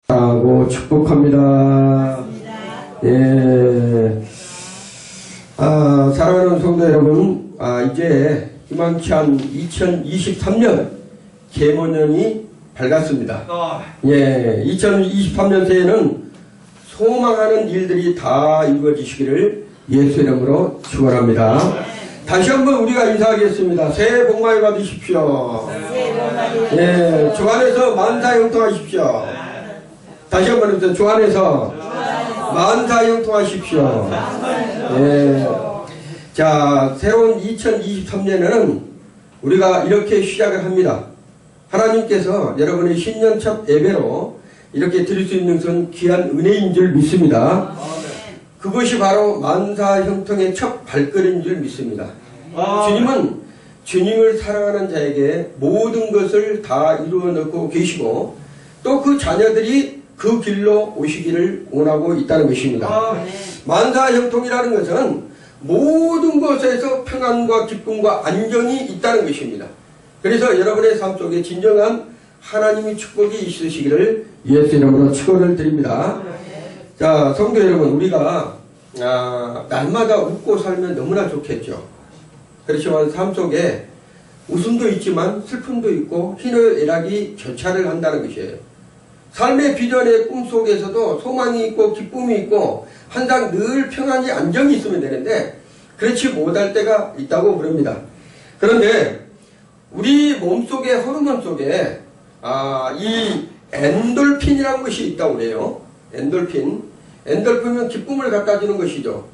하고 축복합니다. 예. 사랑하는 성도 여러분, 이제 희망찬 2023년 계모년이 밝았습니다. 예, 2023년 새해는 소망하는 일들이 다 이루어지시기를 예수 이름으로 축원합니다. 다시 한번 우리가 인사하겠습니다. 새해 복 많이 받으십시오. 예, 주 안에서 만사 형통하십시오. 다시 한번 해주세요. 주 안에서 만사 형통하십시오. 예. 자, 새로운 2023년에는 우리가 이렇게 시작을 합니다. 하나님께서 여러분의 신년 첫 예배로 이렇게 드릴 수 있는 것은 귀한 은혜인 줄 믿습니다. 그것이 바로 만사 형통의 첫 발걸음인 줄 믿습니다. 주님은 주님을 사랑하는 자에게 모든 것을 다 이루어 놓고 계시고 또 그 자녀들이 그 길로 오시기를 원하고 있다는 것입니다. 만사 형통이라는 것은 모든 것에서 평안과 기쁨과 안정이 있다는 것입니다. 그래서 여러분의 삶 속에 진정한 하나님의 축복이 있으시기를 예수 이름으로 축원을 드립니다. 자, 성도 여러분, 우리가 날마다 웃고 살면 너무나 좋겠죠. 그렇지만 삶 속에 웃음도 있지만 슬픔도 있고 희노애락이 교차를 한다는 것이에요. 삶의 비전의 꿈속에서도 소망이 있고 기쁨이 있고 항상 늘 평안이 안정이 있으면 되는데 그렇지 못할 때가 있다고 부릅니다. 그런데 우리 몸속의 호르몬 속에 이 엔돌핀이라는 것이 있다고 그래요. 엔돌핀은 기쁨을 갖다 주는 것이죠.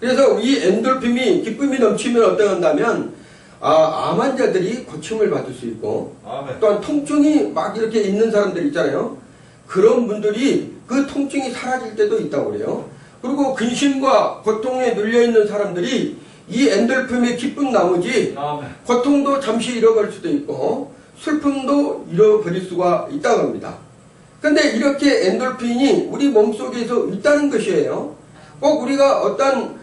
그래서 이 엔돌핀이 기쁨이 넘치면 어떻게 한다면 암 환자들이 고침을 받을 수 있고 또한 통증이 막 이렇게 있는 사람들 있잖아요. 그런 분들이 그 통증이 사라질 때도 있다고 그래요. 그리고 근심과 고통에 눌려있는 사람들이 이 엔돌핀의 기쁨 나머지 고통도 잠시 잃어버릴 수도 있고 슬픔도 잃어버릴 수가 있다고 합니다. 근데 이렇게 엔돌핀이 우리 몸속에서 있다는 것이에요. 꼭 우리가 어떤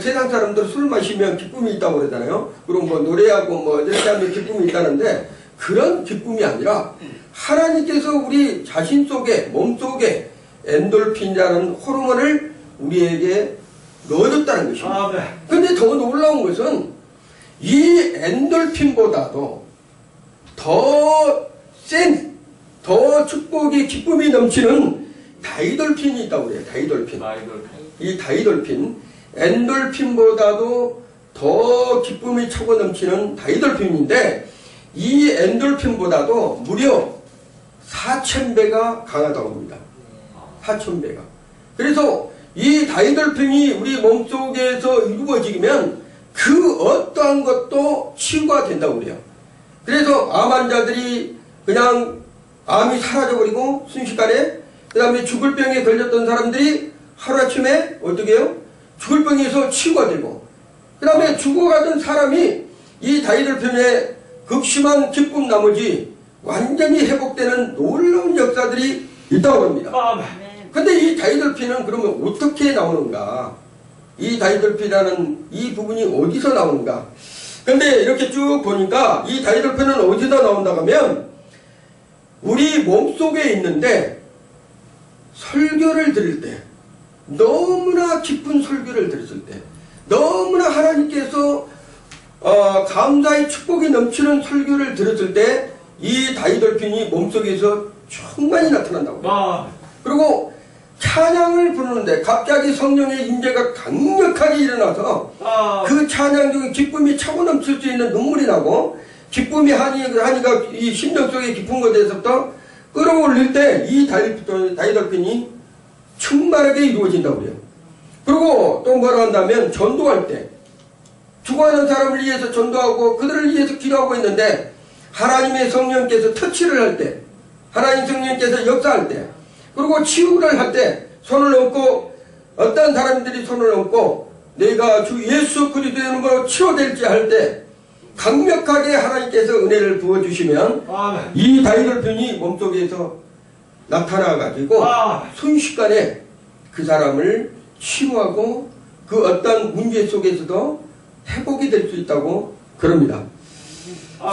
세상 사람들 술 마시면 기쁨이 있다고 그러잖아요. 그리고 노래하고 이렇게 하면 기쁨이 있다는데 그런 기쁨이 아니라 하나님께서 우리 자신 속에 몸속에 엔돌핀이라는 호르몬을 우리에게 넣어줬다는 것입니다. 그런데 더 놀라운 것은 이 엔돌핀보다도 더 센, 더 축복이 기쁨이 넘치는 다이돌핀이 있다고 그래요. 이 다이돌핀, 엔돌핀보다도 더 기쁨이 차고 넘치는 다이돌핀인데 이 엔돌핀보다도 무려 4000배가 강하다고 합니다. 4000배가. 그래서 이 다이돌핀이 우리 몸속에서 이루어지면 그 어떠한 것도 치유가 된다고 그래요. 그래서 암 환자들이 그냥 암이 사라져버리고 순식간에 그 다음에 죽을 병에 걸렸던 사람들이 하루아침에 어떻게 해요? 죽을 병에서 치유가 되고 그 다음에 죽어가던 사람이 이 다이돌핀의 극심한 기쁨 나머지 완전히 회복되는 놀라운 역사들이 있다고 합니다. 근데 이 다이돌핀은 그러면 어떻게 나오는가? 이 다이돌핀이라는 이 부분이 어디서 나오는가? 근데 이렇게 쭉 보니까 이 다이돌핀은 어디서 나온다고 하면 우리 몸속에 있는데 설교를 들을 때 너무나 기쁜 설교를 들었을 때 너무나 하나님께서 감사의 축복이 넘치는 설교를 들었을 때 이 다이돌핀이 몸속에서 충만히 나타난다고 그리고 찬양을 부르는데 갑자기 성령의 임재가 강력하게 일어나서 그 찬양 중에 기쁨이 차고 넘칠 수 있는 눈물이 나고 기쁨이 하니가 이 심령 속에 깊은 것에서부터 끌어올릴 때 이 다이돌핀이 충만하게 이루어진다고 그래요. 그리고 또 뭐라 한다면 전도할 때 죽어가는 사람을 위해서 전도하고 그들을 위해서 기도하고 있는데 하나님의 성령께서 터치를 할 때 하나님 성령께서 역사할 때 그리고 치유를 할 때 손을 얹고 어떤 사람들이 손을 얹고 내가 주 예수 그리스도의 이름으로 치료될지 할 때 강력하게 하나님께서 은혜를 부어주시면 이 다이돌핀이 몸속에서 나타나가지고 순식간에 그 사람을 치유하고 그 어떤 문제 속에서도 회복이 될 수 있다고 그럽니다.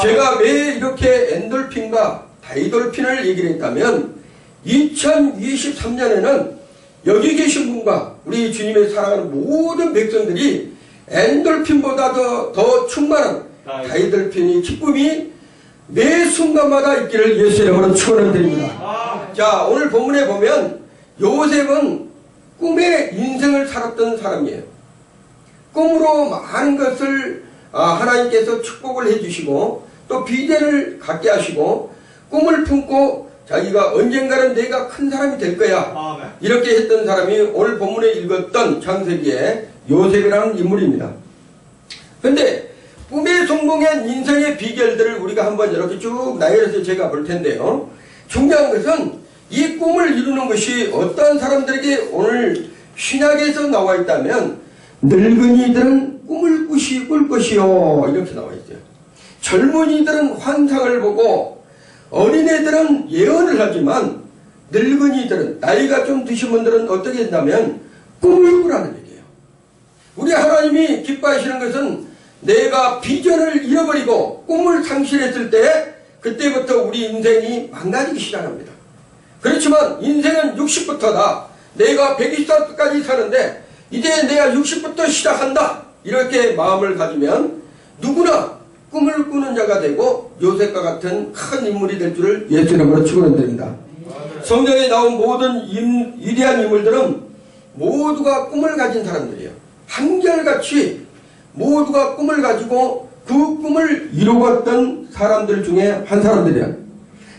제가 왜 이렇게 엔돌핀과 다이돌핀을 얘기를 했다면 2023년에는 여기 계신 분과 우리 주님의 사랑하는 모든 백성들이 엔돌핀보다 더 충만한 다이돌핀이 기쁨이 매 순간마다 있기를 예수의 이름으로 축원드립니다. 자, 오늘 본문에 보면 요셉은 꿈의 인생을 살았던 사람이에요. 꿈으로 많은 것을 하나님께서 축복을 해주시고 또 비전을 갖게 하시고 꿈을 품고 자기가 언젠가는 내가 큰 사람이 될 거야 이렇게 했던 사람이 오늘 본문에 읽었던 창세기의 요셉이라는 인물입니다. 그런데 꿈에 성공한 인생의 비결들을 우리가 한번 이렇게 쭉 나열해서 제가 볼 텐데요. 중요한 것은 이 꿈을 이루는 것이 어떤 사람들에게 오늘 신약에서 나와 있다면 늙은이들은 꿈을 꿀 것이요 이렇게 나와 있어요. 젊은이들은 환상을 보고 어린애들은 예언을 하지만 늙은이들은 나이가 좀 드신 분들은 어떻게 한다면 꿈을 꾸라는 얘기예요. 우리 하나님이 기뻐하시는 것은 내가 비전을 잃어버리고 꿈을 상실했을 때 그때부터 우리 인생이 망가지기 시작합니다. 그렇지만 인생은 60부터다. 내가 120살까지 사는데 이제 내가 60부터 시작한다. 이렇게 마음을 가지면 누구나 꿈을 꾸는 자가 되고 요셉과 같은 큰 인물이 될 줄을 예수 이름으로 축원드립니다. 성경에 나온 모든 위대한 인물들은 모두가 꿈을 가진 사람들이에요. 한결같이 모두가 꿈을 가지고 그 꿈을 이루었던 사람들 중에 한 사람들이야.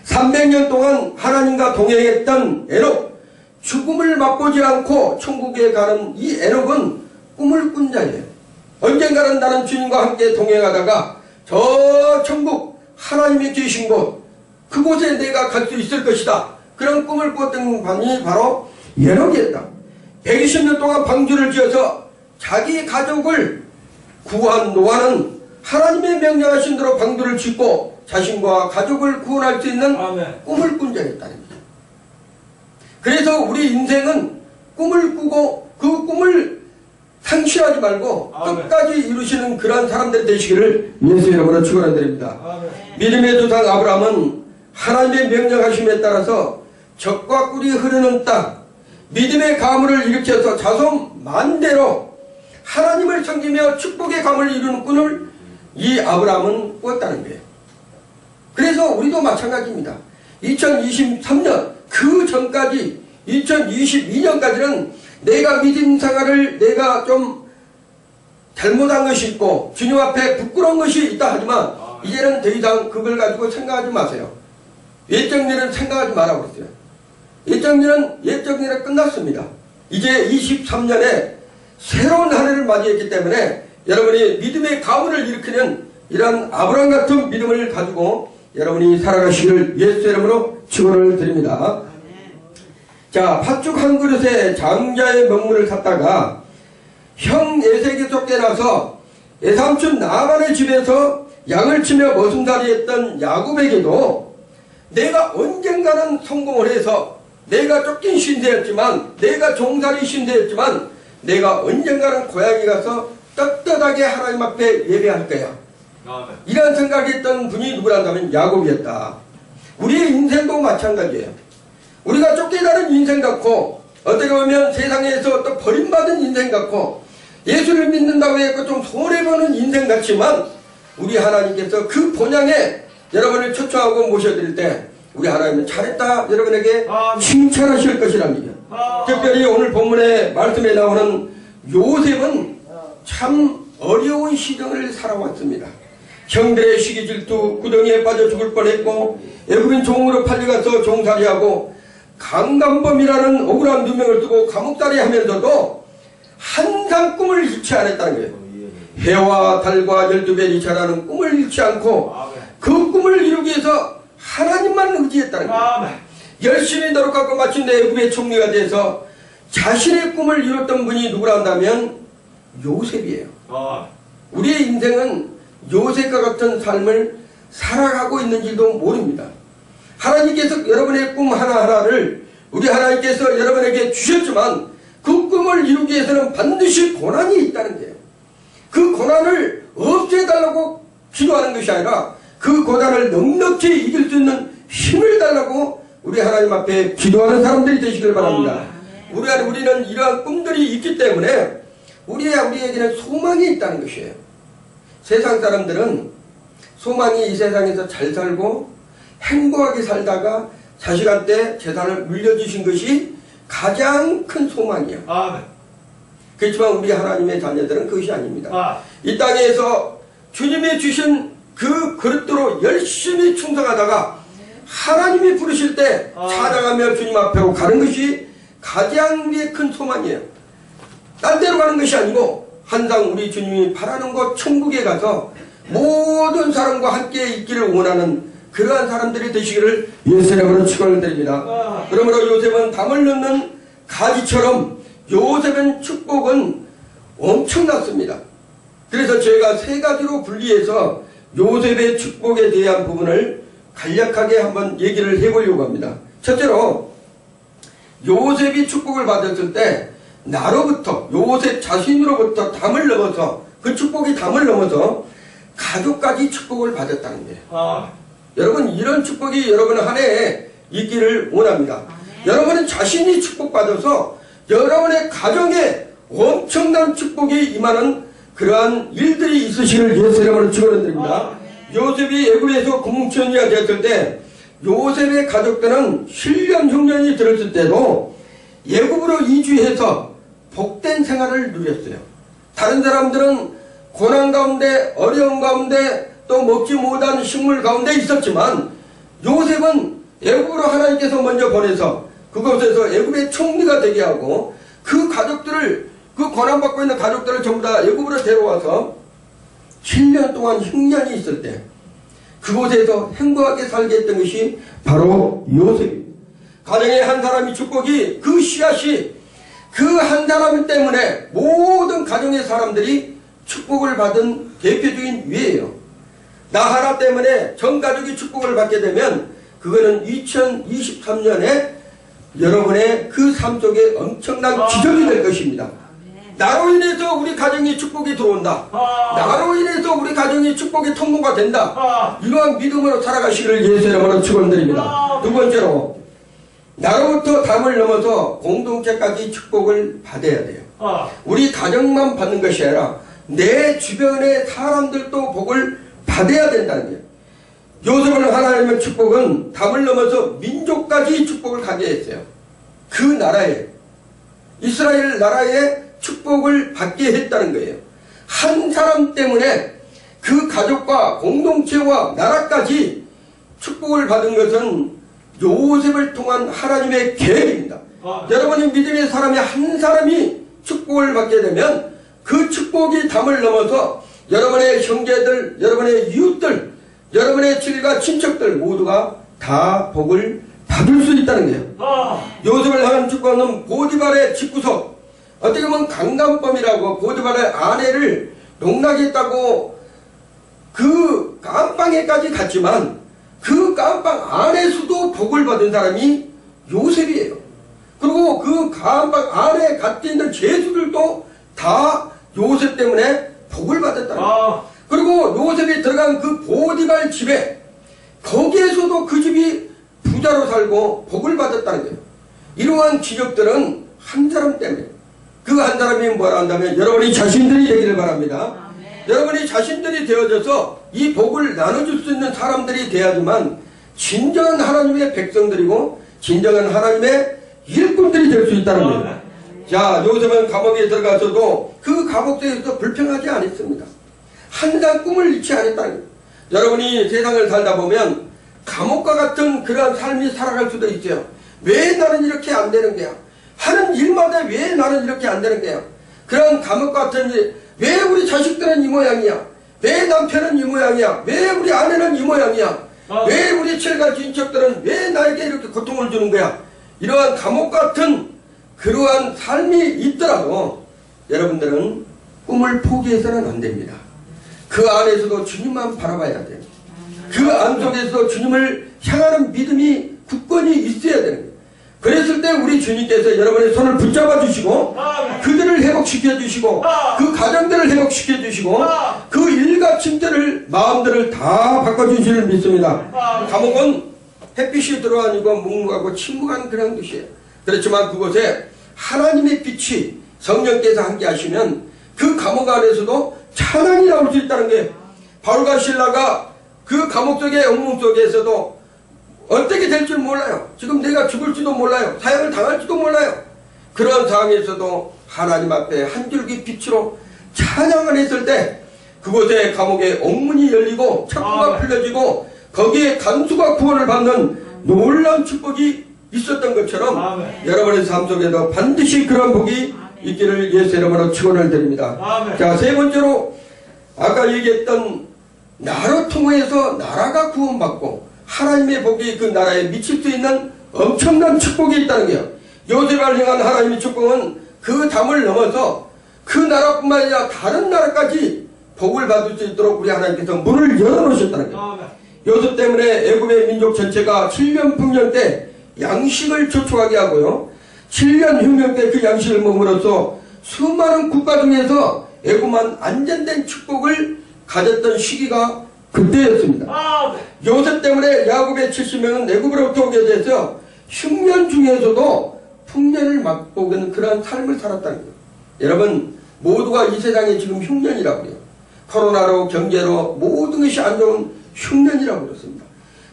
300년 동안 하나님과 동행했던 에녹, 죽음을 맛보지 않고 천국에 가는 이 에녹은 꿈을 꾼 자예요. 언젠가는 나는 주님과 함께 동행하다가 저 천국 하나님이 계신 곳 그곳에 내가 갈 수 있을 것이다. 그런 꿈을 꿨던 분이 바로 에녹이었다. 120년 동안 방주를 지어서 자기 가족을 구한 노아는 하나님의 명령하신 대로 방주를 짓고 자신과 가족을 구원할 수 있는 꿈을 꾼 자였다는 거죠. 그래서 우리 인생은 꿈을 꾸고 그 꿈을 상실하지 말고 끝까지 이루시는 그러한 사람들 되시기를 예수 이름으로 축원드립니다. 믿음의 조상 아브라함은 하나님의 명령하심에 따라서 젖과 꿀이 흐르는 땅 믿음의 가문을 일으켜서 자손 만대로 하나님을 섬기며 축복의 가문을 이루는 꿈을 이 아브라함은 꾸었다는 거예요. 그래서 우리도 마찬가지입니다. 2023년 그 전까지 2022년까지는 내가 믿음 생활을 내가 좀 잘못한 것이 있고 주님 앞에 부끄러운 것이 있다 하지만 이제는 더 이상 그걸 가지고 생각하지 마세요. 옛적 일은 생각하지 말라고 그랬어요. 옛적 일은 끝났습니다. 이제 23년에 새로운 한 해를 맞이했기 때문에 여러분이 믿음의 가문을 일으키는 이런 아브라함 같은 믿음을 가지고 여러분이 살아가시기를 예수 이름으로 축원을 드립니다. 자, 팥죽 한 그릇에 장자의 명물을 샀다가 형 에색에 쫓겨나서 애삼촌 나만의 집에서 양을 치며 머슴살이 했던 야곱에게도 내가 언젠가는 성공을 해서 내가 쫓긴 신세였지만 내가 종살이 신세였지만 내가 언젠가는 고향에 가서 떳떳하게 하나님 앞에 예배할 거야. 이런 생각했던 분이 누구란다면 야곱이었다. 우리의 인생도 마찬가지예요. 우리가 쫓겨나는 인생 같고 어떻게 보면 세상에서 또 버림받은 인생 같고 예수를 믿는다고 해서 좀 손해보는 인생 같지만 우리 하나님께서 그 본향에 여러분을 초청하고 모셔드릴 때 우리 하나님은 잘했다 여러분에게 칭찬하실 것이라는 얘기예요. 특별히 오늘 본문의 말씀에 나오는 요셉은 참 어려운 시정을 살아왔습니다. 형들의 시기 질투 구덩이에 빠져 죽을 뻔했고 애굽인 종으로 팔려가서 종살이하고 강간범이라는 억울한 누명을 두고 감옥살이 하면서도 항상 꿈을 잃지 않았다는 거예요. 해와 달과 12별이 자라는 꿈을 잃지 않고 그 꿈을 이루기 위해서 하나님만 의지했다는 거예요. 열심히 노력하고 마침내 애굽의 총리가 돼서 자신의 꿈을 이뤘던 분이 누구라 한다면 요셉이에요. 우리의 인생은 요셉과 같은 삶을 살아가고 있는지도 모릅니다. 하나님께서 여러분의 꿈 하나하나를 우리 하나님께서 여러분에게 주셨지만 그 꿈을 이루기 위해서는 반드시 고난이 있다는 거예요. 그 고난을 없애달라고 기도하는 것이 아니라 그 고난을 넉넉히 이길 수 있는 힘을 달라고 우리 하나님 하나님 앞에 기도하는 사람들이 되시길 바랍니다. 우리는 이러한 꿈들이 있기 때문에 우리에게는 소망이 있다는 것이에요. 세상 사람들은 소망이 이 세상에서 잘 살고 행복하게 살다가 자식한테 재산을 물려주신 것이 가장 큰 소망이에요. 그렇지만 우리 하나님의 자녀들은 그것이 아닙니다. 이 땅에서 주님이 주신 그 그릇대로 열심히 충성하다가 하나님이 부르실 때 찾아가며 주님 앞으로 가는 것이 가장 우리의 큰 소망이에요. 딴 데로 가는 것이 아니고 항상 우리 주님이 바라는 곳 천국에 가서 모든 사람과 함께 있기를 원하는 그러한 사람들이 되시기를 예수의 이름으로 축원드립니다. 그러므로 요셉은 담을 넣는 가지처럼 요셉의 축복은 엄청났습니다. 그래서 제가 세 가지로 분리해서 요셉의 축복에 대한 부분을 간략하게 한번 얘기를 해보려고 합니다. 첫째로 요셉이 축복을 받았을 때 나로부터 요셉 자신으로부터 담을 넘어서 그 축복이 담을 넘어서 가족까지 축복을 받았다는 거예요. 여러분 이런 축복이 여러분 한 해에 있기를 원합니다. 여러분은 자신이 축복받아서 여러분의 가정에 엄청난 축복이 임하는 그러한 일들이 있으시기를 예수의 이름으로 축원드립니다. 요셉이 애굽에서 공무원이가 되었을 때 요셉의 가족들은 7년 흉년이 들었을 때도 애굽으로 이주해서 복된 생활을 누렸어요. 다른 사람들은 고난 가운데 어려움 가운데 또 먹지 못한 식물 가운데 있었지만 요셉은 애굽으로 하나님께서 먼저 보내서 그곳에서 애굽의 총리가 되게 하고 그 가족들을 그 고난받고 있는 가족들을 전부 다 애굽으로 데려와서 7년 동안 흉년이 있을 때 그곳에서 행복하게 살게 했던 것이 바로 요셉입니다. 가정의 한 사람이 축복이 그 씨앗이 그 한 사람 때문에 모든 가정의 사람들이 축복을 받은 대표적인 예예요. 나 하나 때문에 전 가족이 축복을 받게 되면 그거는 2023년에 여러분의 그 삶 속에 엄청난 기적이 될 것입니다. 나로 인해서 우리 가정이 축복이 들어온다. 나로 인해서 우리 가정이 축복의 통로가 된다. 이러한 믿음으로 살아가시기를 예수의 이름으로 축원드립니다. 두 번째로 나로부터 담을 넘어서 공동체까지 축복을 받아야 돼요. 우리 가정만 받는 것이 아니라 내 주변의 사람들도 복을 받아야 된다는 거예요. 요셉은 하나님의 축복은 담을 넘어서 민족까지 축복을 가게 했어요. 그 나라에 이스라엘 나라에 축복을 받게 했다는 거예요. 한 사람 때문에 그 가족과 공동체와 나라까지 축복을 받은 것은 요셉을 통한 하나님의 계획입니다. 여러분의 믿음의 사람이 한 사람이 축복을 받게 되면 그 축복이 담을 넘어서 여러분의 형제들, 여러분의 이웃들, 여러분의 친일과 친척들 모두가 다 복을 받을 수 있다는 거예요. 요셉을 향한 축복은 보디발의 집구석, 어떻게 보면 강간범이라고 보디발의 아내를 농락했다고 그 깜빵에까지 갔지만 그 깜빵 안에서도 복을 받은 사람이 요셉이에요. 그리고 그 깜빵 안에 갇혀 있는 죄수들도 다 요셉 때문에 복을 받았다는 거예요. 그리고 요셉이 들어간 그 보디발 집에 거기에서도 그 집이 부자로 살고 복을 받았다는 거예요. 이러한 기적들은 한 사람 때문에 그 한 사람이 뭐라 한다면 여러분이 자신들이 되기를 바랍니다. 여러분이 자신들이 되어져서 이 복을 나눠줄 수 있는 사람들이 돼야지만 진정한 하나님의 백성들이고 진정한 하나님의 일꾼들이 될 수 있다는 거예요. 자, 요셉은 감옥에 들어가서도 그 감옥 속에서 불평하지 않았습니다. 항상 꿈을 잃지 않았다는 거예요. 여러분이 세상을 살다 보면 감옥과 같은 그러한 삶이 살아갈 수도 있어요. 왜 나는 이렇게 안 되는 거야? 하는 일마다 왜 나는 이렇게 안 되는 거야? 그런 감옥 같은 일, 왜 우리 자식들은 이 모양이야? 왜 남편은 이 모양이야? 왜 우리 아내는 이 모양이야? 왜 우리 친일과 친척들은 왜 나에게 이렇게 고통을 주는 거야? 이러한 감옥 같은 그러한 삶이 있더라도 여러분들은 꿈을 포기해서는 안 됩니다. 그 안에서도 주님만 바라봐야 돼요. 그 안속에서 주님을 향하는 믿음이 굳건히 있어야 되는 거예요. 그랬을 때 우리 주님께서 여러분의 손을 붙잡아 주시고 그들을 회복시켜 주시고 그 가정들을 회복시켜 주시고 그 일가 친들을 마음들을 다 바꿔주시는 믿습니다. 감옥은 햇빛이 들어다니고 묵묵하고 침묵한 그런 곳이에요. 그렇지만 그곳에 하나님의 빛이 성령께서 함께하시면 그 감옥 안에서도 찬양이 나올 수 있다는 게, 바울과 실라가 그 감옥 속의 엉문 속에서도 어떻게 될 줄 몰라요. 지금 내가 죽을지도 몰라요. 사형을 당할지도 몰라요. 그런 상황에서도 하나님 앞에 한 줄기 빛으로 찬양을 했을 때 그곳에 감옥의 엉문이 열리고 창고가 풀려지고 거기에 간수가 구원을 받는 놀라운 축복이 있었던 것처럼 여러분의 삶 속에도 반드시 그런 복이 있기를 예수 이름으로 축원을 드립니다. 자, 세 번째로 아까 얘기했던 나로 통해서 나라가 구원받고 하나님의 복이 그 나라에 미칠 수 있는 엄청난 축복이 있다는 거예요. 요셉을 향한 하나님의 축복은 그 담을 넘어서 그 나라뿐만 아니라 다른 나라까지 복을 받을 수 있도록 우리 하나님께서 문을 열어놓으셨다는 거예요. 요셉 때문에 애굽의 민족 전체가 7년 풍년 때 양식을 저촉하게 하고요, 7년 흉년 때 그 양식을 먹음으로써 수많은 국가 중에서 애굽만 안전된 축복을 가졌던 시기가 그때였습니다. 요셉 때문에 야곱의 70명은 애굽으로부터 오게 돼서 흉년 중에서도 풍년을 맛보는 그러한 삶을 살았다는 거예요. 여러분, 모두가 이 세상에 지금 흉년이라고 해요. 코로나로, 경제로 모든 것이 안 좋은 흉년이라고 그렇습니다.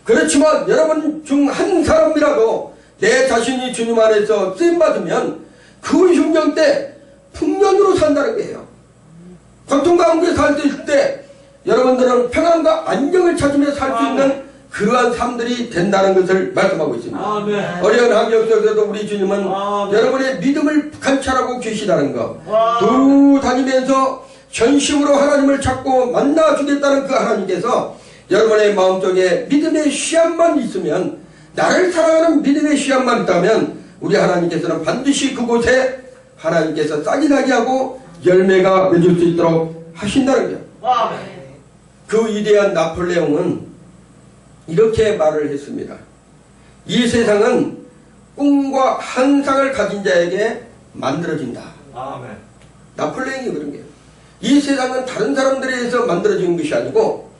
그렇지만 여러분 중 한 사람이라도 내 자신이 주님 안에서 쓰임받으면 그 흉년 때 풍년으로 산다는 거예요. 고통 가운데 살 수 있을 때 여러분들은 평안과 안정을 찾으며 살 수 있는 그러한 삶들이 된다는 것을 말씀하고 있습니다. 어려운 환경 속에서도 우리 주님은 여러분의 믿음을 관찰하고 계시다는 것, 두 다니면서 전심으로 하나님을 찾고 만나주겠다는 그 하나님께서 여러분의 마음속에 믿음의 씨앗만 있으면, 나를 사랑하는 믿음의 씨앗만 있다면 우리 하나님께서는 반드시 그곳에 하나님께서 싹이 나게 하고 열매가 맺을 수 있도록 하신다는 거예요. 그 위대한 나폴레옹은 이렇게 말을 했습니다. 이 세상은 꿈과 환상을 가진 자에게 만들어진다. 나폴레옹이 그런 거예요. 이 세상은 다른 사람들에 의해서 만들어진 것이 아니고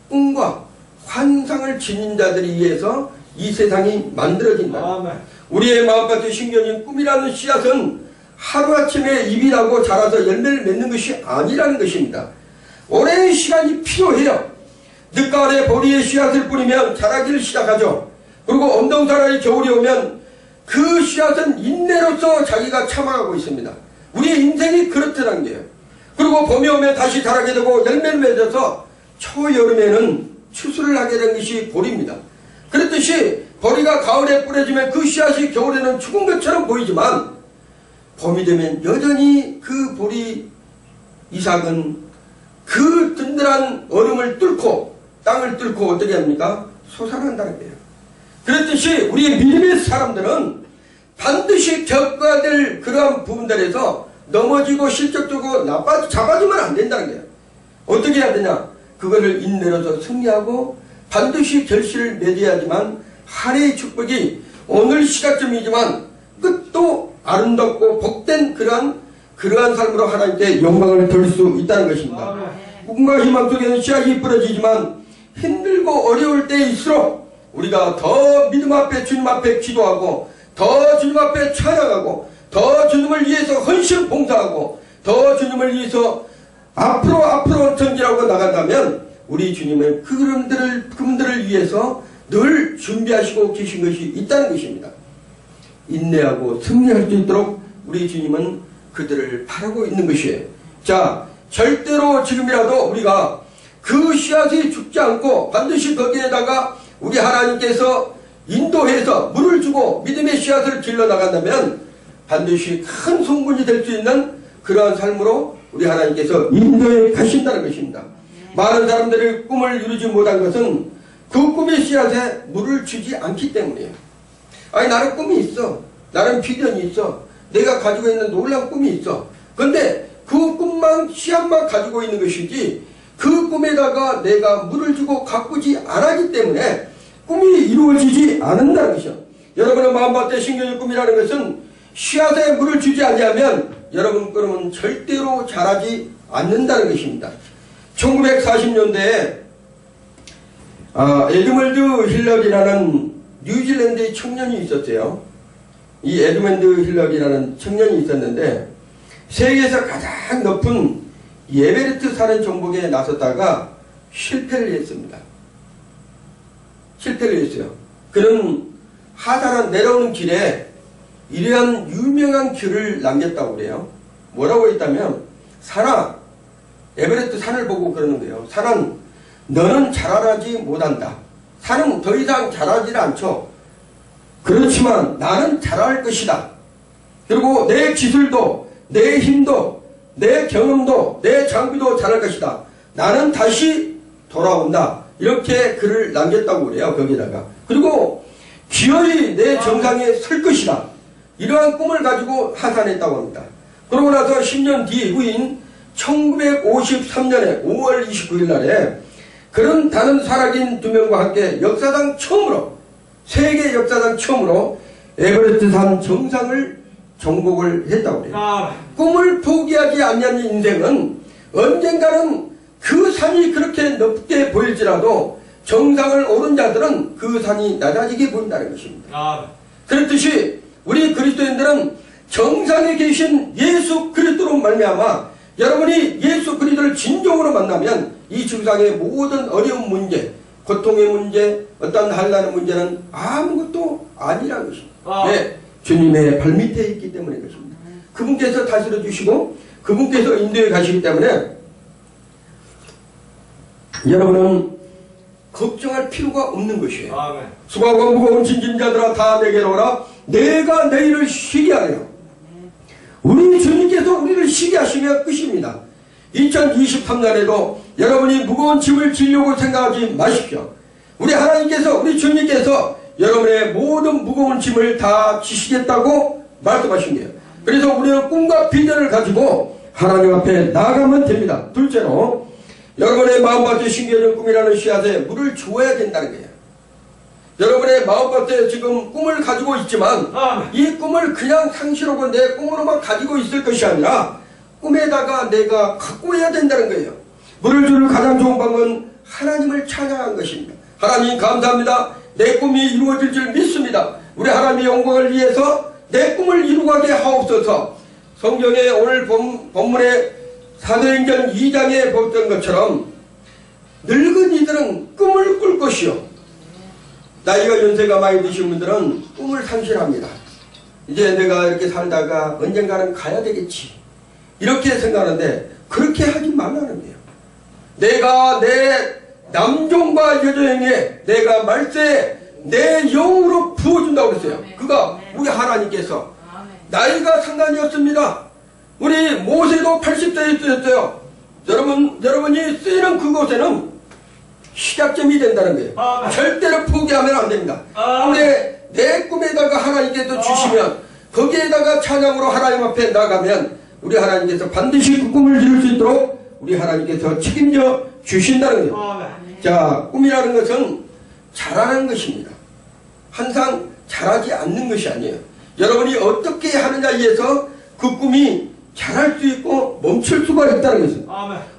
꿈과 환상을 지닌 자들에 의해서 이 세상이 만들어진다. 우리의 마음밭의 신경인 꿈이라는 씨앗은 하루아침에 잎이 나고 자라서 열매를 맺는 것이 아니라는 것입니다. 오랜 시간이 필요해요. 늦가을에 보리의 씨앗을 뿌리면 자라기를 시작하죠. 그리고 엄동설의 겨울이 오면 그 씨앗은 인내로서 자기가 참아가고 있습니다. 우리의 인생이 그렇다는 거예요. 그리고 봄이 오면 다시 자라게 되고 열매를 맺어서 초여름에는 추수를 하게 된 것이 보리입니다. 그렇듯이 보리가 가을에 뿌려지면 그 씨앗이 겨울에는 죽은 것처럼 보이지만 봄이 되면 여전히 그 보리 이삭은 그 든든한 얼음을 뚫고 땅을 뚫고 어떻게 합니까? 솟아난다는 거예요. 그렇듯이 우리의 믿음의 사람들은 반드시 겪어야 될 그러한 부분들에서 넘어지고 실적적으로 잡아주면 안 된다는 거예요. 어떻게 해야 되냐? 그거를 인내로서 승리하고 반드시 결실을 맺어야지만 하나의 축복이 오늘 시작점이지만 끝도 아름답고 복된 그러한 삶으로 하나님께 영광을 돌릴 수 있다는 것입니다. 꿈과 희망 속에는 씨앗이 부러지지만 힘들고 어려울 때일수록 우리가 더 믿음 앞에 주님 앞에 기도하고 더 주님 앞에 찬양하고 더 주님을 위해서 헌신 봉사하고 더 주님을 위해서 앞으로 전진하고 나간다면 우리 주님은 그분들을 위해서 늘 준비하시고 계신 것이 있다는 것입니다. 인내하고 승리할 수 있도록 우리 주님은 그들을 바라고 있는 것이에요. 자, 절대로 지금이라도 우리가 그 씨앗이 죽지 않고 반드시 거기에다가 우리 하나님께서 인도해서 물을 주고 믿음의 씨앗을 길러나간다면 반드시 큰 성분이 될 수 있는 그러한 삶으로 우리 하나님께서 인도해 가신다는 것입니다. 많은 사람들이 꿈을 이루지 못한 것은 그 꿈의 씨앗에 물을 주지 않기 때문이에요. 아니, 나는 꿈이 있어. 나는 비전이 있어. 내가 가지고 있는 놀라운 꿈이 있어. 그런데 그 꿈만, 씨앗만 가지고 있는 것이지 그 꿈에다가 내가 물을 주고 가꾸지 않았기 때문에 꿈이 이루어지지 않는다는 것이요. 여러분의 마음밭의 신경의 꿈이라는 것은 씨앗에 물을 주지 않으면 여러분 꿈은 절대로 자라지 않는다는 것입니다. 1940년대에 에드먼드 힐러리라는 뉴질랜드의 청년이 있었어요. 이 에드먼드 힐러리라는 청년이 있었는데 세계에서 가장 높은 에베레스트 산의 정복에 나섰다가 실패를 했습니다. 실패를 했어요. 그는 하산한 내려오는 길에 이러한 유명한 글을 남겼다고 그래요. 뭐라고 했다면, 산아, 에베레스트 산을 보고 그러는 거예요. 산은 너는 자라나지 못한다. 산은 더 이상 자라지를 않죠. 그렇지만 나는 자랄 것이다. 그리고 내 기술도, 내 힘도, 내 경험도, 내 장비도 자랄 것이다. 나는 다시 돌아온다. 이렇게 글을 남겼다고 그래요. 거기다가. 그리고 기어이 내 정상에 설 것이다. 이러한 꿈을 가지고 하산했다고 합니다. 그러고 나서 10년 뒤 후인 1953년에 5월 29일 날에 그런 다른 살아긴 두 명과 함께 역사상 처음으로, 세계 역사상 처음으로 에베레스트 산 정상을 정복을 했다고 해요. 꿈을 포기하지 않는 인생은 언젠가는 그 산이 그렇게 높게 보일지라도 정상을 오른 자들은 그 산이 낮아지게 보인다는 것입니다. 그렇듯이 우리 그리스도인들은 정상에 계신 예수 그리스도로 말미암아 여러분이 예수 그리스도를 진정으로 만나면 이 세상의 모든 어려운 문제, 고통의 문제, 어떤 한란의 문제는 아무것도 아니라는 것입니다. 네, 주님의 발밑에 있기 때문에 그렇습니다. 그분께서 다스려 주시고 그분께서 인도에 가시기 때문에 여러분은 걱정할 필요가 없는 것이에요. 수고하고 무거운 짐진 자들아 다 내게로 오라. 내가 너희를 쉬게 하리라. 우리 주님께서 우리를 쉬게 하시면 끝입니다. 2023년에도 여러분이 무거운 짐을 지려고 생각하지 마십시오. 우리 하나님께서, 우리 주님께서 여러분의 모든 무거운 짐을 다 지시겠다고 말씀하신 거예요. 그래서 우리는 꿈과 비전을 가지고 하나님 앞에 나아가면 됩니다. 둘째로 여러분의 마음밭에 심겨진 꿈이라는 씨앗에 물을 주어야 된다는 거예요. 여러분의 마음밭에 지금 꿈을 가지고 있지만 이 꿈을 그냥 상시로고 내 꿈으로만 가지고 있을 것이 아니라 꿈에다가 내가 갖고 해야 된다는 거예요. 물을 주는 가장 좋은 방법은 하나님을 찬양하는 것입니다. 하나님 감사합니다. 내 꿈이 이루어질 줄 믿습니다. 우리 하나님의 영광을 위해서 내 꿈을 이루게 하옵소서. 성경의 오늘 본문의 사도행전 2장에 봤던 것처럼 늙은이들은 꿈을 꿀 것이요, 나이가 연세가 많이 드신 분들은 꿈을 상실합니다. 이제 내가 이렇게 살다가 언젠가는 가야 되겠지, 이렇게 생각하는데 그렇게 하지 말라는 거예요. 내가 내 남종과 여종에게 내가 말세 내 영으로 부어준다고 그랬어요. 그가 우리 하나님께서 나이가 상관이 없습니다. 우리 모세도 80세에 쓰였어요. 여러분이 쓰이는 그곳에는 시작점이 된다는 거예요. 절대로 포기하면 안 됩니다. 근데 내 꿈에다가 하나님께서 주시면 거기에다가 찬양으로 하나님 앞에 나가면 우리 하나님께서 반드시 그 꿈을 이룰 수 있도록 우리 하나님께서 책임져 주신다는 거예요. 자, 꿈이라는 것은 잘하는 것입니다. 항상 잘하지 않는 것이 아니에요. 여러분이 어떻게 하느냐에 의해서 그 꿈이 잘할 수 있고 멈출 수가 있다는 것은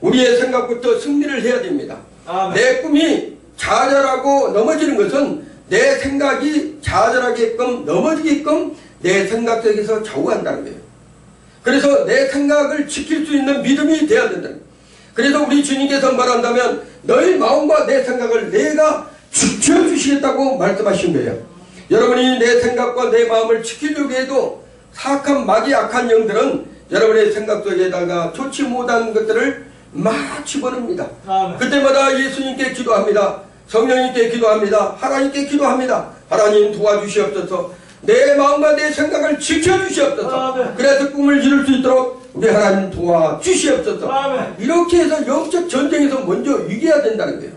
우리의 생각부터 승리를 해야 됩니다. 내 꿈이 좌절하고 넘어지는 것은 내 생각이 좌절하게끔 넘어지게끔 내 생각 속에서 좌우한다는 거예요. 그래서 내 생각을 지킬 수 있는 믿음이 되어야 된다는 거예요. 그래서 우리 주님께서 말한다면 너희 마음과 내 생각을 내가 지켜주시겠다고 말씀하신 거예요. 여러분이 내 생각과 내 마음을 지키려고 해도 사악한 마귀 악한 영들은 여러분의 생각 속에다가 좋지 못한 것들을 막 집어넣습니다. 그때마다 예수님께 기도합니다. 성령님께 기도합니다. 하나님께 기도합니다. 하나님 도와주시옵소서. 내 마음과 내 생각을 지켜주시옵소서. 그래서 꿈을 이룰 수 있도록 우리 하나님 도와주시옵소서. 이렇게 해서 영적 전쟁에서 먼저 이겨야 된다는 거예요.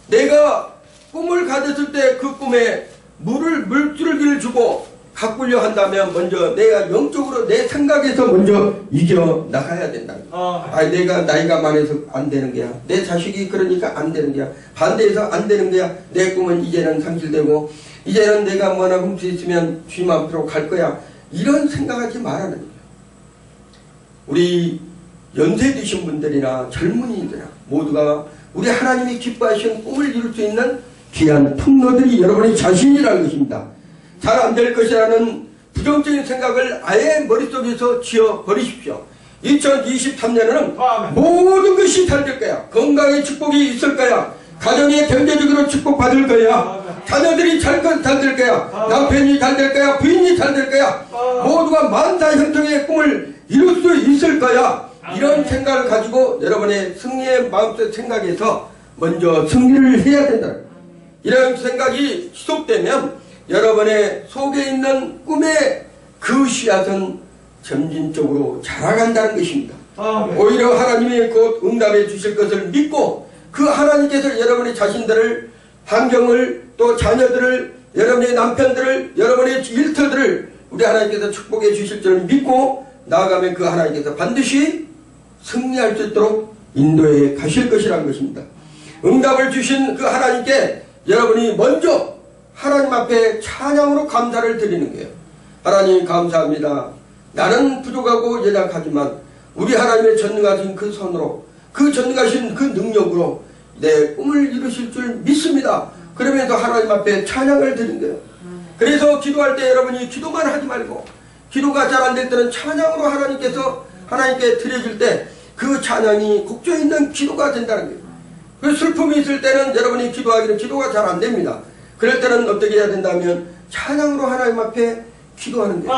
내가 꿈을 가졌을 때 그 꿈에 물줄기를 주고 가꾸려 한다면 먼저 내가 영적으로 내 생각에서 먼저 이겨 나가야 된다는 거야. 내가 나이가 많아서 안 되는 거야. 내 자식이 그러니까 안 되는 거야. 반대해서 안 되는 거야. 내 꿈은 이제는 상실되고 이제는 내가 뭐나 훔쳐 있으면 주님 앞으로 갈 거야. 이런 생각하지 말라는 거야. 우리 연세 드신 분들이나 젊은이들이나 모두가 우리 하나님이 기뻐하시는 꿈을 이룰 수 있는 귀한 통로들이 여러분의 자신이라는 것입니다. 잘 안 될 것이라는 부정적인 생각을 아예 머릿속에서 지워버리십시오. 2023년에는 모든 것이 잘 될 거야. 건강의 축복이 있을 거야. 가정이 경제적으로 축복받을 거야. 자녀들이 잘 될 거야. 남편이 잘 될 거야. 부인이 잘 될 거야. 모두가 만사 형통의 꿈을 이룰 수 있을 거야. 이런 생각을 가지고 여러분의 승리의 마음속 생각에서 먼저 승리를 해야 된다. 이런 생각이 지속되면 여러분의 속에 있는 꿈의 그 씨앗은 점진적으로 자라간다는 것입니다. 오히려 하나님이 곧 응답해 주실 것을 믿고 그 하나님께서 여러분의 자신들을, 환경을, 또 자녀들을, 여러분의 남편들을, 여러분의 일터들을 우리 하나님께서 축복해 주실 줄 믿고 나아가면 그 하나님께서 반드시 승리할 수 있도록 인도해 가실 것이라는 것입니다. 응답을 주신 그 하나님께 여러분이 먼저 하나님 앞에 찬양으로 감사를 드리는 거예요. 하나님 감사합니다. 나는 부족하고 연약하지만 우리 하나님의 전능하신 그 손으로, 그 전능하신 그 능력으로 내 꿈을 이루실 줄 믿습니다. 그러면서 하나님 앞에 찬양을 드린 거예요. 그래서 기도할 때 여러분이 기도만 하지 말고 기도가 잘 안 될 때는 찬양으로 하나님께서 하나님께 드려줄 때 그 찬양이 곡조 있는 기도가 된다는 거예요. 그 슬픔이 있을 때는 여러분이 기도하기는 기도가 잘 안 됩니다. 그럴 때는 어떻게 해야 된다면 찬양으로 하나님 앞에 기도하는 거예요.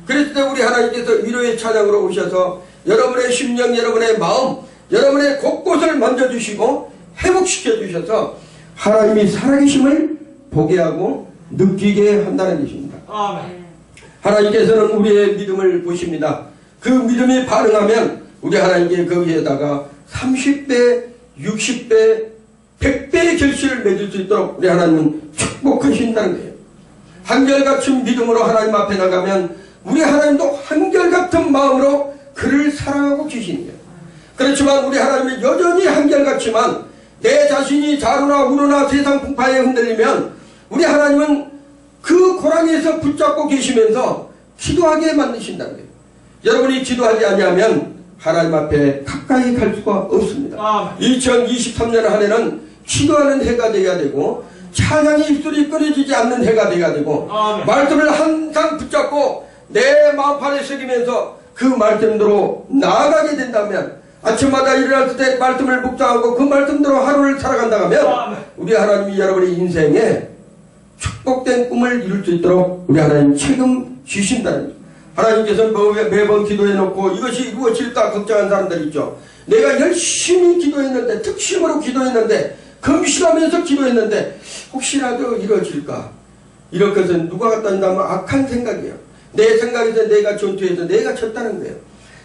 그랬을 때 우리 하나님께서 위로의 찬양으로 오셔서 여러분의 심령, 여러분의 마음, 여러분의 곳곳을 만져주시고 회복시켜 주셔서 하나님이 살아계심을 보게 하고 느끼게 한다는 것입니다. 하나님께서는 우리의 믿음을 보십니다. 그 믿음이 반응하면 우리 하나님께 거기에다가 30배, 60배, 100배의 결실을 맺을 수 있도록 우리 하나님은 축복하신다는 거예요. 한결같은 믿음으로 하나님 앞에 나가면 우리 하나님도 한결같은 마음으로 그를 사랑하고 계시는 거예요. 그렇지만 우리 하나님이 여전히 한결같지만 내 자신이 자루나 우루나 세상 풍파에 흔들리면 우리 하나님은 그 고랑에서 붙잡고 계시면서 기도하게 만드신다는 거예요. 여러분이 기도하지 아니하면 하나님 앞에 가까이 갈 수가 없습니다. 2023년 한 해는 기도하는 해가 되어야 되고 찬양의 입술이 끊어지지 않는 해가 되어야 되고 말씀을 항상 붙잡고 내 마음판에 새기면서 그 말씀대로 나아가게 된다면 아침마다 일어났을 때 말씀을 묵상하고 그 말씀대로 하루를 살아간다 하면 우리 하나님이 여러분의 인생에 축복된 꿈을 이룰 수 있도록 우리 하나님 책임지신다는 거예요. 하나님께서는 매번 기도해놓고 이것이 이루어질까 걱정하는 사람들 있죠. 내가 열심히 기도했는데, 특심으로 기도했는데, 금실하면서 기도했는데 혹시라도 이루어질까? 이런 것은 누가 갖다 준다면 악한 생각이에요. 내 생각에서 내가 전투해서 내가 졌다는 거예요.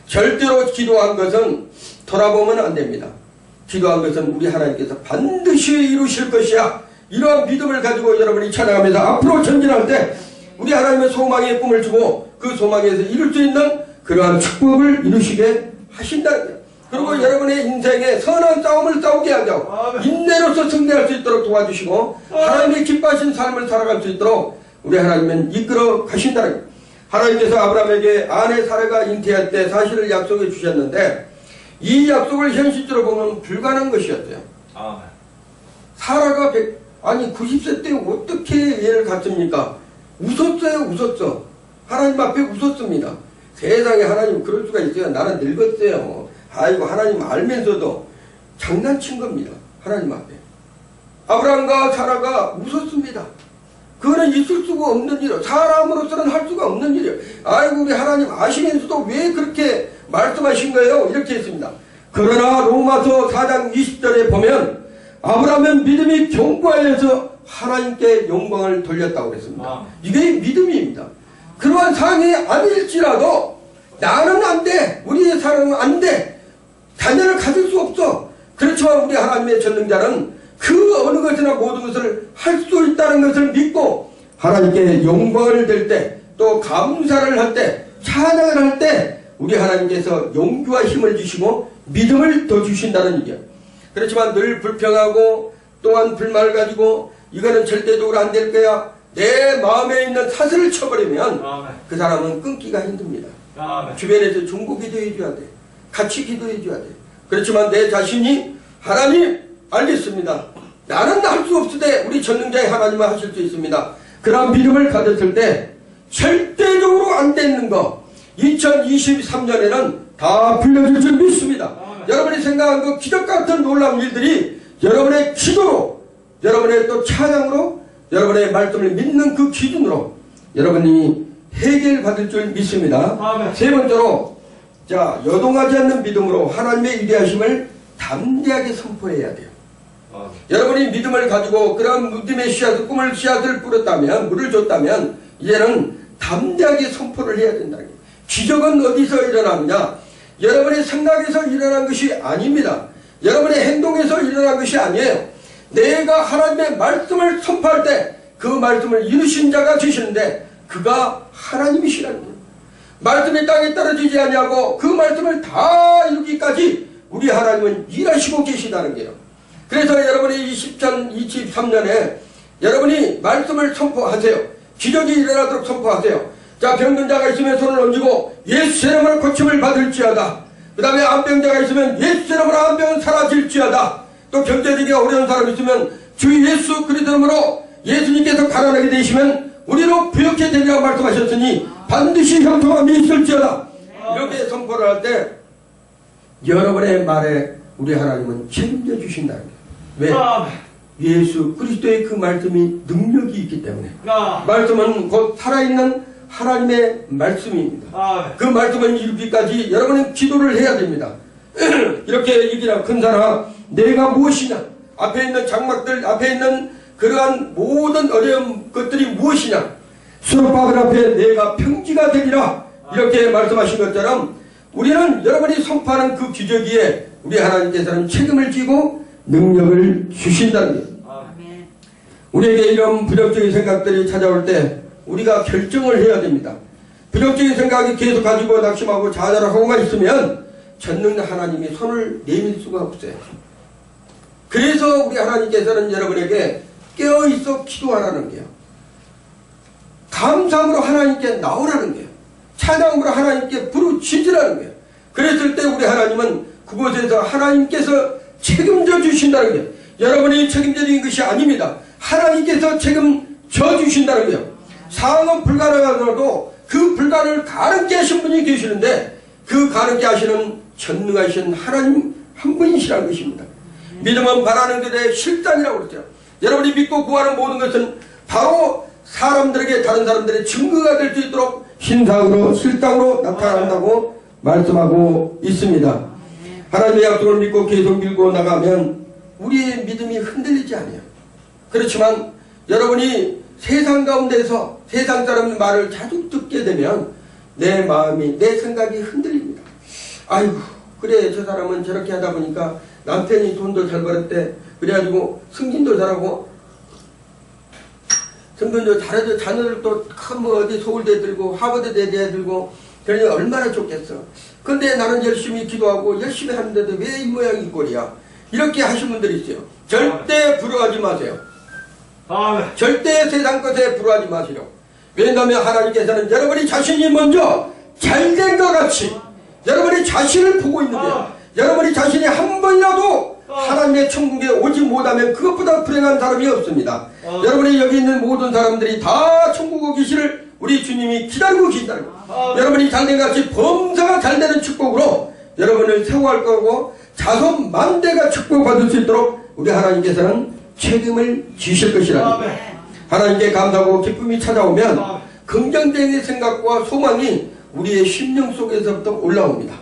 절대로 기도한 것은 돌아보면 안 됩니다. 기도한 것은 우리 하나님께서 반드시 이루실 것이야. 이러한 믿음을 가지고 여러분이 찬양하면서 앞으로 전진할 때 우리 하나님의 소망의 꿈을 주고 그 소망에서 이룰 수 있는 그러한 축복을 이루시게 하신다는 거예요. 그리고 여러분의 인생에 선한 싸움을 싸우게 하고 인내로서 승리할 수 있도록 도와주시고 하나님의 기뻐하신 삶을 살아갈 수 있도록 우리 하나님은 이끌어 가신다는 거예요. 하나님께서 아브라함에게 아내 사라가 잉태할 때 사실을 약속해 주셨는데 이 약속을 현실적으로 보면 불가능한 것이었어요. 사라가 90세 때 어떻게 얘를 갖습니까? 웃었어요. 웃었어. 하나님 앞에 웃었습니다. 세상에 하나님 그럴 수가 있어요. 나는 늙었어요. 아이고 하나님 알면서도 장난친 겁니다. 하나님 앞에. 아브라함과 사라가 웃었습니다. 그거는 있을 수가 없는 일이에요. 사람으로서는 할 수가 없는 일이에요. 아이고 우리 하나님 아시면서도 왜 그렇게 말씀하신 거예요? 이렇게 했습니다. 그러나 로마서 4장 20절에 보면 아브라함은 믿음이 견고하여서 하나님께 영광을 돌렸다고 그랬습니다. 이게 믿음입니다. 그러한 상황이 아닐지라도 나는 안 돼. 우리의 사랑은 안 돼. 자녀를 가질 수 없어. 그렇지만 우리 하나님의 전능자는 그 어느 것이나 모든 것을 할 수 있다는 것을 믿고 하나님께 영광을 들 때 또 감사를 할 때 찬양을 할 때 우리 하나님께서 용기와 힘을 주시고 믿음을 더 주신다는 얘기예요. 그렇지만 늘 불평하고 또한 불만을 가지고 이거는 절대적으로 안 될 거야. 내 마음에 있는 사슬을 쳐버리면 그 사람은 끊기가 힘듭니다. 주변에서 중보 기도해 줘야 돼. 같이 기도해 줘야 돼. 그렇지만 내 자신이 하나님 알겠습니다. 나는 할 수 없으되 우리 전능자의 하나님은 하실 수 있습니다. 그런 믿음을 가졌을 때 절대적으로 안 되는 거 2023년에는 다 풀려질 줄 믿습니다. 여러분이 생각한 그 기적 같은 놀라운 일들이 여러분의 기도로, 여러분의 또 찬양으로, 여러분의 말씀을 믿는 그 기준으로 여러분이 해결받을 줄 믿습니다. 세 번째로, 자, 여동하지 않는 믿음으로 하나님의 위대하심을 담대하게 선포해야 돼요. 여러분이 믿음을 가지고 그런 믿음의 씨앗을, 꿈을 씨앗을 뿌렸다면, 물을 줬다면 이제는 담대하게 선포를 해야 된다는 거예요. 기적은 어디서 일어나느냐? 여러분의 생각에서 일어난 것이 아닙니다. 여러분의 행동에서 일어난 것이 아니에요. 내가 하나님의 말씀을 선포할 때 그 말씀을 이루신 자가 계시는데 그가 하나님이시라는 거예요. 말씀이 땅에 떨어지지 아니하고 그 말씀을 다 이루기까지 우리 하나님은 일하시고 계시다는 거예요. 그래서 여러분이 2023년에 여러분이 말씀을 선포하세요. 기적이 일어나도록 선포하세요. 자, 병든 자가 있으면 손을 얹고 예수 이름으로 고침을 받을지어다. 그 다음에 암병자가 있으면 예수 이름으로 암병은 사라질지어다. 또 경제적이 어려운 사람이 있으면 주 예수 그리스도로 예수님께서 가난하게 되시면 우리로 부욕해 되리라고 말씀하셨으니 반드시 형통함이 있을지어다. 이렇게 선포를 할 때 여러분의 말에 우리 하나님은 책임져 주신다는 거예요. 왜? 예수 그리스도의 그 말씀이 능력이 있기 때문에. 말씀은 곧 살아있는 하나님의 말씀입니다. 그 말씀을 이루기까지 여러분은 기도를 해야 됩니다. 이렇게 얘기하고 근사나 내가 무엇이냐, 앞에 있는 장막들, 앞에 있는 그러한 모든 어려운 것들이 무엇이냐, 수르바벨 앞에 내가 평지가 되리라, 이렇게 말씀하신 것처럼 우리는 여러분이 선포하는 그 기적에 우리 하나님께서는 책임을 지고 능력을 주신다는 거예요. 우리에게 이런 부정적인 생각들이 찾아올 때 우리가 결정을 해야 됩니다. 부정적인 생각이 계속 가지고 낙심하고 좌절을 하고만 있으면 전능 하나님이 손을 내밀 수가 없어요. 그래서 우리 하나님께서는 여러분에게 깨어있어 기도하라는 거예요. 감사함으로 하나님께 나오라는 거예요. 찬양으로 하나님께 부르짖으라는 거예요. 그랬을 때 우리 하나님은 그곳에서 하나님께서 책임져 주신다는 거예요. 여러분이 책임져진 것이 아닙니다. 하나님께서 책임져 주신다는 거예요. 상황은 불가능하더라도 그 불가능을 가능케 하신 분이 계시는데 그 가능케 하시는 전능하신 하나님 한 분이시라는 것입니다. 믿음은 바라는 것의 실상이라고 그러죠. 여러분이 믿고 구하는 모든 것은 바로 사람들에게, 다른 사람들의 증거가 될 수 있도록 신상으로, 실상으로 나타난다고 말씀하고 있습니다. 하나님의 약속을 믿고 계속 밀고 나가면 우리의 믿음이 흔들리지 않아요. 그렇지만 여러분이 세상 가운데서 세상 사람의 말을 자주 듣게 되면 내 마음이, 내 생각이 흔들립니다. 아이고, 그래, 저 사람은 저렇게 하다 보니까 남편이 돈도 잘 벌었대. 그래가지고 승진도 잘하고 승진도 잘해도 자녀들도 큰 뭐 어디 서울대 들고 하버드대 들고 그러니 얼마나 좋겠어. 근데 나는 열심히 기도하고 열심히 하는데도 왜 이 모양이 이 꼴이야. 이렇게 하신 분들이 있어요. 절대 부러워하지 마세요. 절대 세상 것에 부러워하지 마시려. 왜냐하면 하나님께서는 여러분이 자신이 먼저 잘된 것 같이 여러분이 자신을 보고 있는데요. 여러분이 자신이 한 번이라도 하나님의 천국에 오지 못하면 그것보다 불행한 사람이 없습니다. 여러분이 여기 있는 모든 사람들이 다 천국 오기를 우리 주님이 기다리고 계시다는 거예요. 여러분이 잘된 것 같이 범사가 잘되는 축복으로 여러분을 세워갈 거고 자손 만대가 축복받을 수 있도록 우리 하나님께서는 책임을 지실 것이라는 거예요. 하나님께 감사하고 기쁨이 찾아오면 긍정적인 생각과 소망이 우리의 심령 속에서부터 올라옵니다.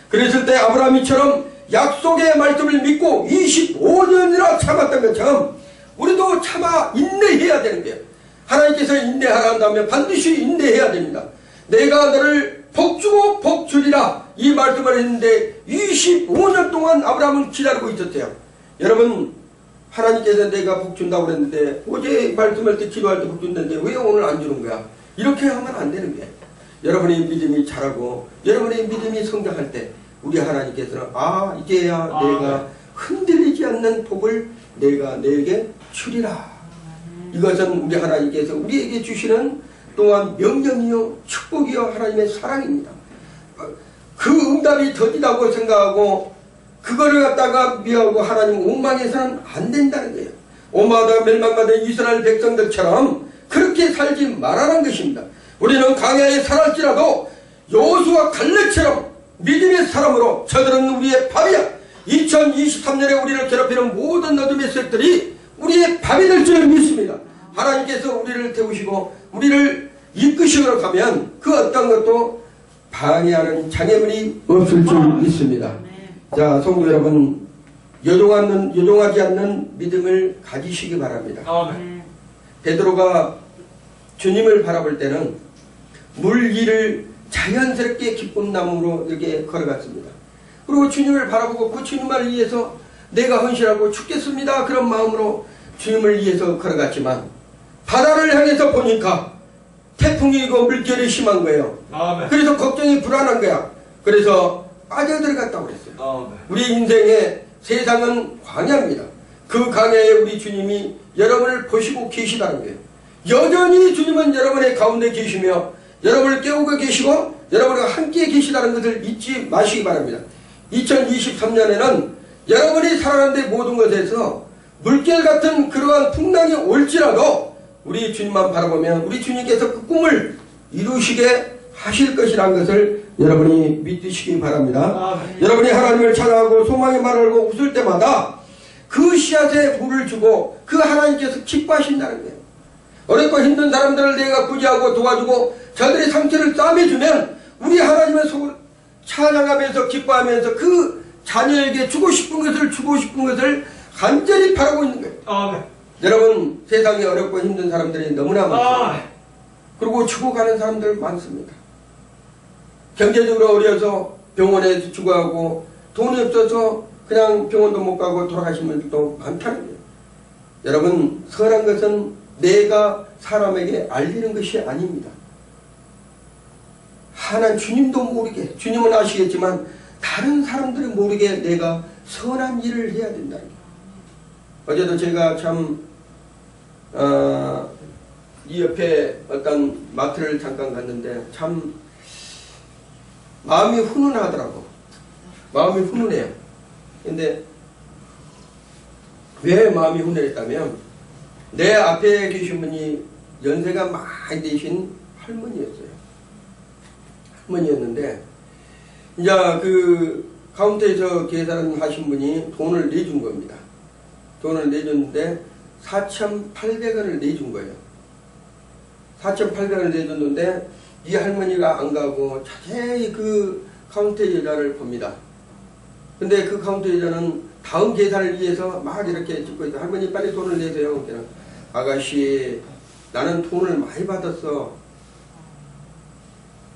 그랬을 때 아브라함이처럼 약속의 말씀을 믿고 25년이나 참았던 것처럼 우리도 참아 인내해야 되는 거예요. 하나님께서 인내하라 한다면 반드시 인내해야 됩니다. 내가 너를 복주고 복주리라 이 말씀을 했는데 25년 동안 아브라함은 기다리고 있었어요. 여러분, 하나님께서 내가 복준다고 그랬는데 어제 말씀할 때 기도할 때 복준다는데 왜 오늘 안 주는 거야? 이렇게 하면 안 되는 거예요. 여러분의 믿음이 자라고 여러분의 믿음이 성장할 때 우리 하나님께서는 이제야 내가 흔들리지 않는 복을 내가 너에게 주리라. 이것은 우리 하나님께서 우리에게 주시는 또한 명령이요 축복이요 하나님의 사랑입니다. 그 응답이 더디다고 생각하고 그거를 갖다가 미워하고 하나님 원망해서는 안 된다는 거예요. 오마다 멸망받은 이스라엘 백성들처럼 그렇게 살지 말라는 것입니다. 우리는 광야에 살았지라도 여호수아 갈렙처럼 믿음의 사람으로 저들은 우리의 밥이야. 2023년에 우리를 괴롭히는 모든 어둠의 색들이 우리의 밥이 될 줄 믿습니다. 하나님께서 우리를 태우시고 우리를 이끄시러 가면 그 어떤 것도 방해하는 장애물이 없을 줄 믿습니다. 자, 성도 여러분, 요동하지 않는 믿음을 가지시기 바랍니다. 베드로가 주님을 바라볼 때는 물 위를 자연스럽게 기쁨나무로 이렇게 걸어갔습니다. 그리고 주님을 바라보고 그 주님을 위해서 내가 헌신하고 죽겠습니다. 그런 마음으로 주님을 위해서 걸어갔지만 바다를 향해서 보니까 태풍이 이고 물결이 심한 거예요. 그래서 걱정이 불안한 거야. 그래서 빠져들어갔다고 그랬어요. 우리 인생의 세상은 광야입니다. 그 광야에 우리 주님이 여러분을 보시고 계시다는 거예요. 여전히 주님은 여러분의 가운데 계시며 여러분을 깨우고 계시고 여러분과 함께 계시다는 것을 잊지 마시기 바랍니다. 2023년에는 여러분이 살아가는 데 모든 것에서 물결 같은 그러한 풍랑이 올지라도 우리 주님만 바라보면 우리 주님께서 그 꿈을 이루시게 하실 것이라는 것을 여러분이 믿으시기 바랍니다. 여러분이 하나님을 찾아가고 소망의 말을 하고 웃을 때마다 그 씨앗에 물을 주고 그 하나님께서 기뻐하신다는 거예요. 어렵고 힘든 사람들을 내가 구제하고 도와주고 저들의 상처를 싸매주면 우리 하나님의 속을 찬양하면서 기뻐하면서 그 자녀에게 주고 싶은 것을 간절히 바라고 있는 거예요. 여러분, 세상에 어렵고 힘든 사람들이 너무나 많습니다. 그리고 죽어가는 사람들 많습니다. 경제적으로 어려서 병원에 죽어가고 돈이 없어서 그냥 병원도 못 가고 돌아가신 분들도 많다는 거예요. 여러분, 선한 것은 내가 사람에게 알리는 것이 아닙니다. 하나님 주님도 모르게, 주님은 아시겠지만 다른 사람들이 모르게 내가 선한 일을 해야 된다는 거예요. 어제도 제가 참 이 옆에 어떤 마트를 잠깐 갔는데 참 마음이 훈훈하더라고. 마음이 훈훈해요. 근데 왜 마음이 훈훈했다면 내 앞에 계신 분이 연세가 많이 되신 할머니였어요. 할머니였는데 이제 그 카운터에서 계산하신 분이 돈을 내준 겁니다. 돈을 내줬는데 4,800원을 내준 거예요. 4,800원을 내줬는데 이 할머니가 안 가고 자세히 그 카운터 여자를 봅니다. 근데 그 카운터 여자는 다음 계산을 위해서 막 이렇게 찍고 있어. 할머니 빨리 돈을 내세요. 그냥 아가씨, 나는 돈을 많이 받았어.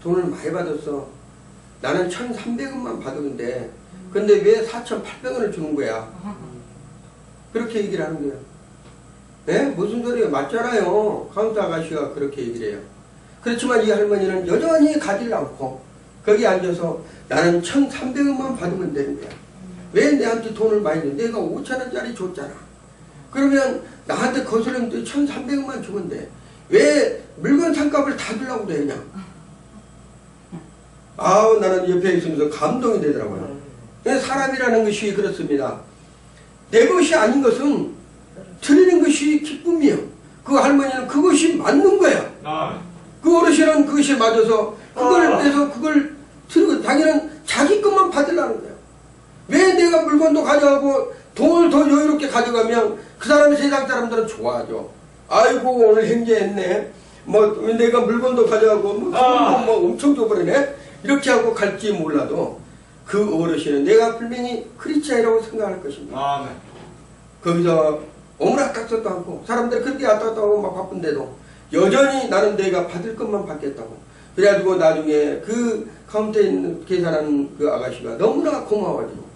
돈을 많이 받았어. 나는 1,300원만 받았는데 근데 왜 4,800원을 주는 거야? 그렇게 얘기를 하는 거예요. 예? 무슨 소리예요? 맞잖아요. 카운터 아가씨가 그렇게 얘기를 해요. 그렇지만 이 할머니는 여전히 가지를 않고 거기 앉아서 나는 1,300원만 받으면 되는 거야. 왜 내한테 돈을 많이 줘? 내가 5,000원짜리 줬잖아. 그러면 나한테 거스름 1,300원만 주면 돼. 왜 물건 상값을 다 주려고 그래 그냥. 아우, 나는 옆에 있으면서 감동이 되더라고요. 사람이라는 것이 그렇습니다. 내 것이 아닌 것은 드리는 것이 기쁨이에요. 그 할머니는 그것이 맞는 거야. 그 어르신은 그것이 맞아서 그걸 빼서 그걸 드리고 당연히 자기 것만 받으려는 거야. 왜 내가 물건도 가져가고 돈을 더 여유롭게 가져가면 그 사람이 세상 사람들은 좋아하죠. 아이고 오늘 행제했네. 뭐 내가 물건도 가져가고 뭐 엄청 줘버리네. 이렇게 하고 갈지 몰라도 그 어르신은 내가 분명히 크리스찬이라고 생각할 것입니다. 거기서 오므락딱서도 않고 사람들이 그렇게 왔다 갔다 하고 막 바쁜데도 여전히 나는 내가 받을 것만 받겠다고. 그래가지고 나중에 그 카운터에 있는 계산하는 그 아가씨가 너무나 고마워가지고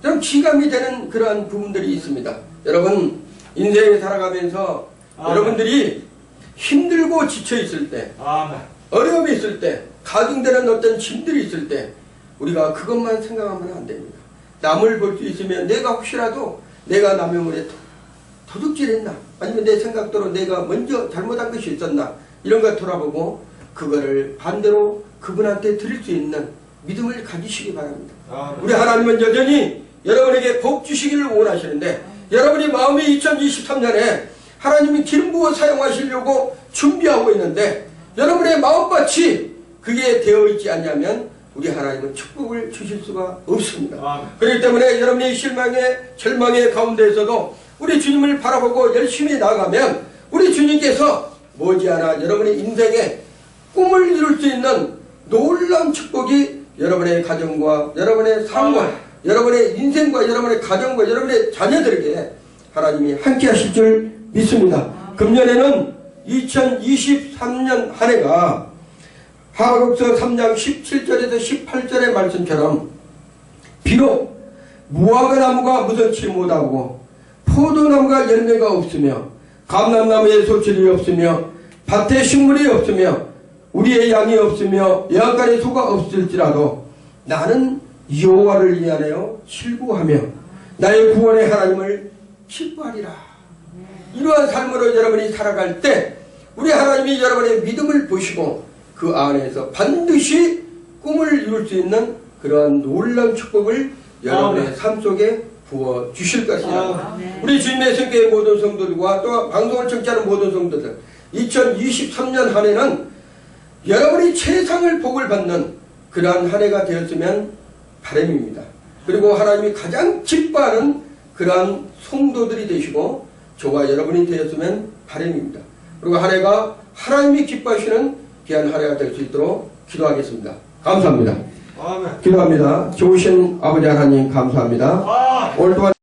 좀 기감이 되는 그러한 부분들이 있습니다. 여러분, 인생을 살아가면서 여러분들이 힘들고 지쳐있을 때, 어려움이 있을 때, 가중되는 어떤 짐들이 있을 때 우리가 그것만 생각하면 안 됩니다. 남을 볼 수 있으면 내가 혹시라도 내가 남의 물에 도둑질했나, 아니면 내 생각대로 내가 먼저 잘못한 것이 있었나, 이런 거 돌아보고 그거를 반대로 그분한테 드릴 수 있는 믿음을 가지시기 바랍니다. 우리 하나님은 여전히 여러분에게 복 주시기를 원하시는데 여러분이 마음이 2023년에 하나님이 기름 부어 사용하시려고 준비하고 있는데 여러분의 마음밭이 그게 되어 있지 않냐면 우리 하나님은 축복을 주실 수가 없습니다. 그렇기 때문에 여러분이 실망의 절망의 가운데에서도 우리 주님을 바라보고 열심히 나가면 우리 주님께서 머지않아 여러분의 인생에 꿈을 이룰 수 있는 놀라운 축복이 여러분의 가정과 여러분의 삶과 여러분의 인생과 여러분의 가정과 여러분의 자녀들에게 하나님이 함께 하실 줄 믿습니다. 금년에는 2023년 한 해가 하박국서 3장 17절에서 18절의 말씀처럼 비록 무화과나무가 무성치 못하고 포도나무가 열매가 없으며 감람나무에 소출이 없으며 밭에 식물이 없으며 우리의 양이 없으며 여호와의 소가 없을지라도 나는 여호와를 위하여 즐거워하며 나의 구원의 하나님을 기뻐하리라. 이러한 삶으로 여러분이 살아갈 때 우리 하나님이 여러분의 믿음을 보시고 그 안에서 반드시 꿈을 이룰 수 있는 그러한 놀라운 축복을 여러분의 삶 속에 부어 주실 것이다. 우리 주님의 성교의 모든 성도들과 또 방송을 청취하는 모든 성도들 2023년 한 해는 여러분이 최상을 복을 받는 그러한 한 해가 되었으면 바람입니다. 그리고 하나님이 가장 기뻐하는 그러한 성도들이 되시고 저와 여러분이 되었으면 바람입니다. 그리고 한 해가 하나님이 기뻐하시는 귀한 한 해가 될 수 있도록 기도하겠습니다. 감사합니다. 기도합니다. 좋으신 아버지 하나님 감사합니다. 올 동안